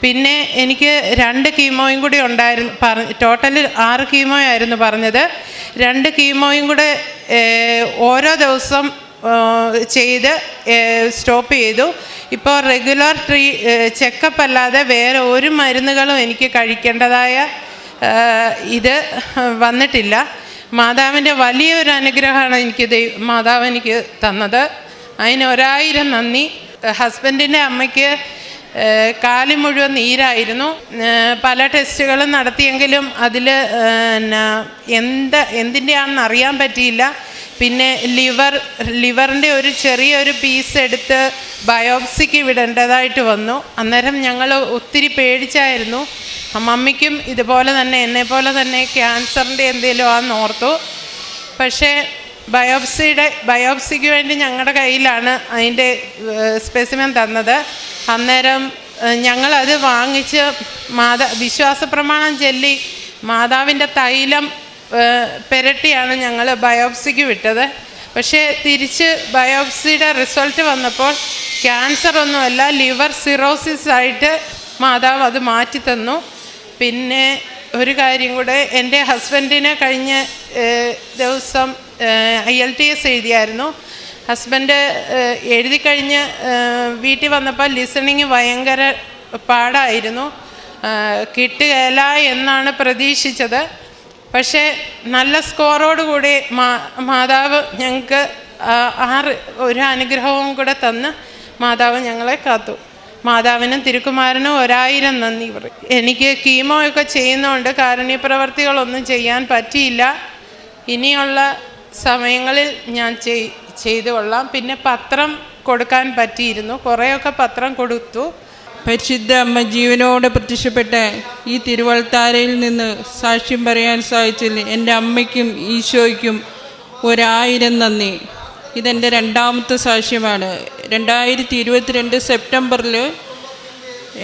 [SPEAKER 6] പിന്നെ എനിക്ക് 2 കീമോയും കൂടി ഉണ്ടായിരുന്നു. ടോട്ടൽ 6 കീമോ ആയിരുന്നു പറഞ്ഞത്. 2 കീമോയും കൂടെ ഓരോ ദിവസം ചെയ്ത് സ്റ്റോപ്പ് ചെയ്തു. ഇപ്പോൾ റെഗുലർ ചെക്കപ്പ് അല്ലാതെ വേറെ ഒരു മരുന്നുകളും എനിക്ക് കഴിക്കേണ്ടതായ ഇത് വന്നിട്ടില്ല. മാതാവിൻ്റെ വലിയൊരു അനുഗ്രഹമാണ് മാതാവ് എനിക്ക് തന്നത്. അതിന് 1000 നന്ദി. ഹസ്ബൻഡിൻ്റെ അമ്മയ്ക്ക് കാല് മുഴുവൻ നീരായിരുന്നു. പല ടെസ്റ്റുകളും നടത്തിയെങ്കിലും അതിൽ എന്തിൻ്റെയാണെന്ന് അറിയാൻ പറ്റിയില്ല. പിന്നെ ലിവറിൻ്റെ ഒരു ചെറിയൊരു പീസ് എടുത്ത് ബയോപ്സിക്ക് വിടേണ്ടതായിട്ട് വന്നു. അന്നേരം ഞങ്ങൾ ഒത്തിരി പേടിച്ചായിരുന്നു. മമ്മിക്കും ഇതുപോലെ തന്നെ എന്നെപ്പോലെ തന്നെ ക്യാൻസറിൻ്റെ എന്തെങ്കിലും ആണെന്ന് ഓർത്തു. പക്ഷേ ബയോപ്സിക്ക് വേണ്ടി ഞങ്ങളുടെ കയ്യിലാണ് അതിൻ്റെ സ്പെസിമെൻ തന്നത്. അന്നേരം ഞങ്ങളത് വാങ്ങിച്ച് വിശ്വാസ പ്രമാണം ചൊല്ലി മാതാവിൻ്റെ തൈലം പെരട്ടിയാണ് ഞങ്ങൾ ബയോപ്സിക്ക് വിട്ടത്. പക്ഷേ തിരിച്ച് ബയോപ്സിയുടെ റിസൾട്ട് വന്നപ്പോൾ ക്യാൻസർ ഒന്നുമല്ല, ലിവർ സിറോസിസ് ആയിട്ട് മാതാവ് അത് മാറ്റി തന്നു. പിന്നെ ഒരു കാര്യം കൂടെ, എൻ്റെ ഹസ്ബൻഡിന് കഴിഞ്ഞ ദിവസം IELTS എഴുതിയായിരുന്നു. ഹസ്ബൻഡ് എഴുതി കഴിഞ്ഞ് വീട്ടിൽ വന്നപ്പോൾ ലിസണിങ് ഭയങ്കര പാടായിരുന്നു. കിട്ടുകയില്ല എന്നാണ് പ്രതീക്ഷിച്ചത്. പക്ഷേ നല്ല സ്കോറോടുകൂടി മാതാവ് ഞങ്ങൾക്ക് ഒരു അനുഗ്രഹവും കൂടെ തന്ന് മാതാവ് ഞങ്ങളെ കാത്തു. മാതാവിനും തിരുക്കുമാരനും 1000 നന്ദി പറയും. എനിക്ക് കീമോ ഒക്കെ ചെയ്യുന്നതുകൊണ്ട് കാരുണ്യപ്രവർത്തികളൊന്നും ചെയ്യാൻ പറ്റിയില്ല. ഇനിയുള്ള സമയങ്ങളിൽ ഞാൻ ചെയ്തു കൊള്ളാം. പിന്നെ പത്രം കൊടുക്കാൻ പറ്റിയിരുന്നു, കുറേയൊക്കെ പത്രം കൊടുത്തു.
[SPEAKER 7] പരിശുദ്ധ അമ്മ ജീവനോടെ പ്രത്യക്ഷപ്പെട്ട ഈ തിരുവൾത്താരയിൽ നിന്ന് സാക്ഷ്യം പറയാൻ സാധിച്ചതിൽ എൻ്റെ അമ്മയ്ക്കും ഈശോയ്ക്കും 1000 നന്ദി. ഇതെൻ്റെ 2ാമത്തെ സാക്ഷ്യമാണ്. 2022 സെപ്റ്റംബറിൽ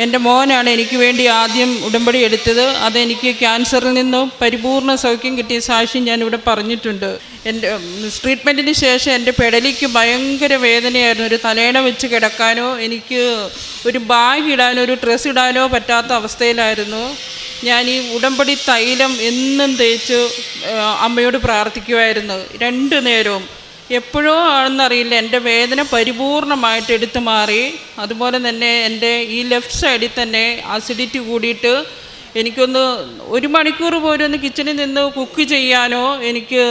[SPEAKER 7] എൻ്റെ മോനാണ് എനിക്ക് വേണ്ടി ആദ്യം ഉടമ്പടി എടുത്തത്. അതെനിക്ക് ക്യാൻസറിൽ നിന്നും പരിപൂർണ്ണ സൗഖ്യം കിട്ടിയ സാക്ഷ്യം ഞാനിവിടെ പറഞ്ഞിട്ടുണ്ട്. എൻ്റെ ട്രീറ്റ്മെൻറ്റിന് ശേഷം എൻ്റെ പെടലിക്ക് ഭയങ്കര വേദനയായിരുന്നു. ഒരു തലയണ വെച്ച് കിടക്കാനോ എനിക്ക് ഒരു ബാഗ് ഇടാനോ ഒരു ഡ്രസ്സ് ഇടാനോ പറ്റാത്ത അവസ്ഥയിലായിരുന്നു. ഞാൻ ഈ ഉടമ്പടി തൈലം എന്നും തേച്ച് അമ്മയോട് പ്രാർത്ഥിക്കുമായിരുന്നു 2 നേരവും. എപ്പോഴോ ആണെന്നറിയില്ല, എൻ്റെ വേദന പരിപൂർണമായിട്ട് എടുത്തു മാറി. അതുപോലെ തന്നെ എൻ്റെ ഈ ലെഫ്റ്റ് സൈഡിൽ തന്നെ അസിഡിറ്റി കൂടിയിട്ട് എനിക്കൊന്ന് 1 മണിക്കൂർ പോലും ഒന്ന് കിച്ചണിൽ നിന്ന് കുക്ക് ചെയ്യാനോ എനിക്ക്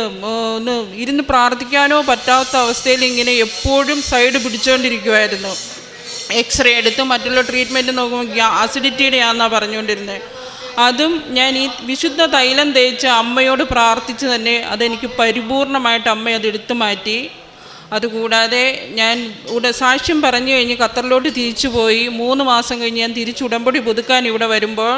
[SPEAKER 7] ഒന്ന് ഇരുന്ന് പ്രാർത്ഥിക്കാനോ പറ്റാത്ത അവസ്ഥയിൽ ഇങ്ങനെ എപ്പോഴും സൈഡ് പിടിച്ചുകൊണ്ടിരിക്കുമായിരുന്നു. എക്സ്റേ എടുത്ത് മറ്റുള്ള ട്രീറ്റ്മെൻറ്റ് നോക്കുമ്പോൾ ആസിഡിറ്റിയുടെ ആണെന്നാണ് പറഞ്ഞുകൊണ്ടിരുന്നത്. അതും ഞാൻ ഈ വിശുദ്ധ തൈലം തേച്ച് അമ്മയോട് പ്രാർത്ഥിച്ച് തന്നെ അതെനിക്ക് പരിപൂർണമായിട്ട് അമ്മ അത് എടുത്തു മാറ്റി. അതുകൂടാതെ ഞാൻ സാക്ഷ്യം പറഞ്ഞു കഴിഞ്ഞ് ഖത്തറിലോട്ട് തിരിച്ചു പോയി. 3 മാസം കഴിഞ്ഞ് ഞാൻ തിരിച്ച് ഉടമ്പടി പുതുക്കാൻ ഇവിടെ വരുമ്പോൾ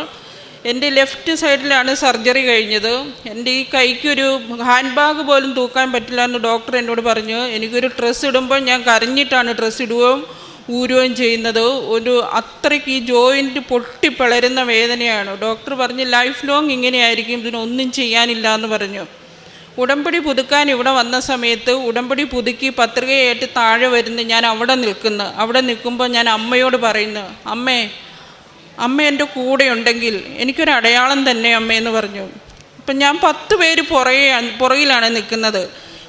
[SPEAKER 7] എൻ്റെ ലെഫ്റ്റ് സൈഡിലാണ് സർജറി കഴിഞ്ഞത്. എൻ്റെ ഈ കൈക്കൊരു ഹാൻഡ് ബാഗ് പോലും തൂക്കാൻ പറ്റില്ല എന്ന് ഡോക്ടർ എന്നോട് പറഞ്ഞു. എനിക്കൊരു ഡ്രസ്സ് ഇടുമ്പോൾ ഞാൻ കരഞ്ഞിട്ടാണ് ഡ്രസ്സ് ഇടുകയും ഊരുകയും ചെയ്യുന്നത്. അത്രയ്ക്ക് ഈ ജോയിൻറ്റ് പൊട്ടിപ്പിളരുന്ന വേദനയാണ്. ഡോക്ടർ പറഞ്ഞു ലൈഫ് ലോങ് ഇങ്ങനെയായിരിക്കും, ഇതിനൊന്നും ചെയ്യാനില്ല എന്ന് പറഞ്ഞു. ഉടമ്പടി പുതുക്കാൻ ഇവിടെ വന്ന സമയത്ത് ഉടമ്പടി പുതുക്കി പത്രികയായിട്ട് താഴെ വരുന്നു. ഞാൻ അവിടെ നിൽക്കുമ്പോൾ ഞാൻ അമ്മയോട് പറയുന്നു, അമ്മ എൻ്റെ കൂടെ ഉണ്ടെങ്കിൽ എനിക്കൊരു അടയാളം തന്നെ അമ്മയെന്ന് പറഞ്ഞു. അപ്പം ഞാൻ 10 പേര് പുറകിലാണ് നിൽക്കുന്നത്.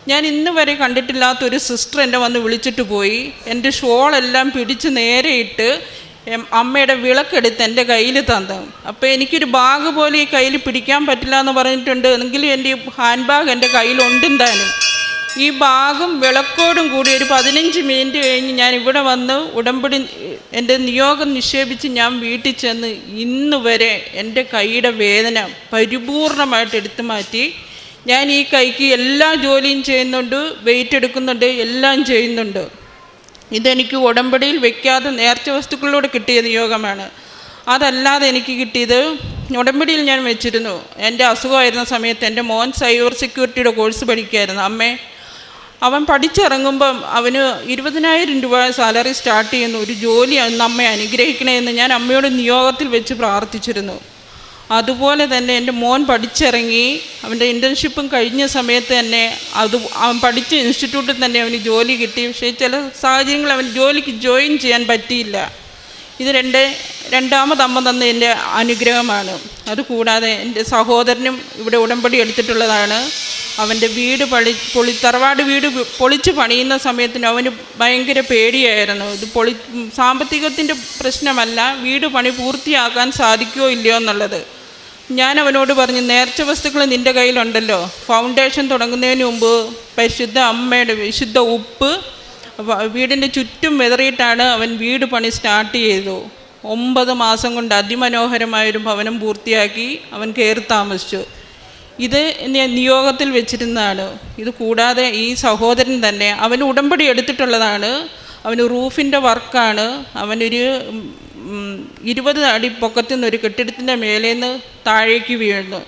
[SPEAKER 7] ഞാൻ ഇന്ന് വരെ കണ്ടിട്ടില്ലാത്തൊരു സിസ്റ്റർ എന്നെ വന്ന് വിളിച്ചിട്ട് പോയി. എൻ്റെ ഷോളെല്ലാം പിടിച്ച് നേരെയിട്ട് അമ്മയുടെ വിളക്കെടുത്ത് എൻ്റെ കയ്യിൽ തന്നു. അപ്പോൾ എനിക്കൊരു ബാഗ് പോലെ ഈ കയ്യിൽ പിടിക്കാൻ പറ്റില്ല എന്ന് പറഞ്ഞിട്ടുണ്ട്. എങ്കിലും എൻ്റെ ഹാൻഡ് ബാഗ് എൻ്റെ കയ്യിലുണ്ടും താനും. ഈ ബാഗും വിളക്കോടും കൂടി ഒരു 15 മിനിറ്റ് കഴിഞ്ഞ് ഞാൻ ഇവിടെ വന്ന് ഉടമ്പടി എൻ്റെ നിയോഗം നിക്ഷേപിച്ച് ഞാൻ വീട്ടിൽ ചെന്ന് ഇന്ന് വരെ എൻ്റെ കൈയുടെ വേദന പരിപൂർണമായിട്ട് എടുത്തു മാറ്റി. ഞാൻ ഈ കൈക്ക് എല്ലാ ജോലിയും ചെയ്യുന്നുണ്ട്, വെയിറ്റ് എടുക്കുന്നുണ്ട്, എല്ലാം ചെയ്യുന്നുണ്ട്. ഇതെനിക്ക് ഉടമ്പടിയിൽ വെക്കാതെ നേർച്ച വസ്തുക്കളിലൂടെ കിട്ടിയ നിയോഗമാണ്. അതല്ലാതെ എനിക്ക് കിട്ടിയത് ഉടമ്പടിയിൽ ഞാൻ വെച്ചിരുന്നു. എൻ്റെ അസുഖമായിരുന്ന സമയത്ത് എൻ്റെ മോൻ സൈബർ സെക്യൂരിറ്റിയുടെ കോഴ്സ് പഠിക്കുമായിരുന്നു. അവൻ പഠിച്ചിറങ്ങുമ്പം അവന് 20,000 രൂപ സാലറി സ്റ്റാർട്ട് ചെയ്യുന്നു. ഒരു ജോലി അമ്മയെ അനുഗ്രഹിക്കണമെന്ന് ഞാൻ അമ്മയോട് നിയോഗത്തിൽ വെച്ച് പ്രാർത്ഥിച്ചിരുന്നു. അതുപോലെ തന്നെ എൻ്റെ മോൻ പഠിച്ചിറങ്ങി അവൻ്റെ ഇൻറ്റേൺഷിപ്പും കഴിഞ്ഞ സമയത്ത് തന്നെ അവൻ പഠിച്ച ഇൻസ്റ്റിറ്റ്യൂട്ടിൽ തന്നെ അവന് ജോലി കിട്ടി. പക്ഷേ ചില സാഹചര്യങ്ങൾ അവന് ജോലിക്ക് ജോയിൻ ചെയ്യാൻ പറ്റിയില്ല. ഇത് രണ്ടാമത് അമ്മ തന്ന എൻ്റെ അനുഗ്രഹമാണ്. അതുകൂടാതെ എൻ്റെ സഹോദരനും ഇവിടെ ഉടമ്പടി എടുത്തിട്ടുള്ളതാണ്. അവൻ്റെ വീട് തറവാട് വീട് പൊളിച്ച് പണിയുന്ന സമയത്തിന് അവന് ഭയങ്കര പേടിയായിരുന്നു. ഇത് സാമ്പത്തികത്തിൻ്റെ പ്രശ്നമല്ല, വീട് പണി പൂർത്തിയാക്കാൻ സാധിക്കുമോ ഇല്ലയോ എന്നുള്ളത്. ഞാൻ അവനോട് പറഞ്ഞു, നേർച്ച വസ്തുക്കൾ നിൻ്റെ കയ്യിലുണ്ടല്ലോ, ഫൗണ്ടേഷൻ തുടങ്ങുന്നതിന് മുമ്പ് പരിശുദ്ധ അമ്മയുടെ വിശുദ്ധ ഉപ്പ് വീടിൻ്റെ ചുറ്റും വിതറിയിട്ടാണ് അവൻ വീട് പണി സ്റ്റാർട്ട് ചെയ്തു. 9 മാസം കൊണ്ട് അതിമനോഹരമായൊരു ഭവനം പൂർത്തിയാക്കി അവൻ കയറി താമസിച്ചു. ഇത് ഞാൻ നിയോഗത്തിൽ വെച്ചിരുന്നതാണ്. ഇത് കൂടാതെ ഈ സഹോദരൻ തന്നെ അവന് ഉടമ്പടി എടുത്തിട്ടുള്ളതാണ്. അവന് റൂഫിൻ്റെ വർക്കാണ്. അവനൊരു 20 അടി പൊക്കത്തിൽ നിന്ന് ഒരു കെട്ടിടത്തിൻ്റെ മേലേന്ന് താഴേക്ക് വീഴുന്നു.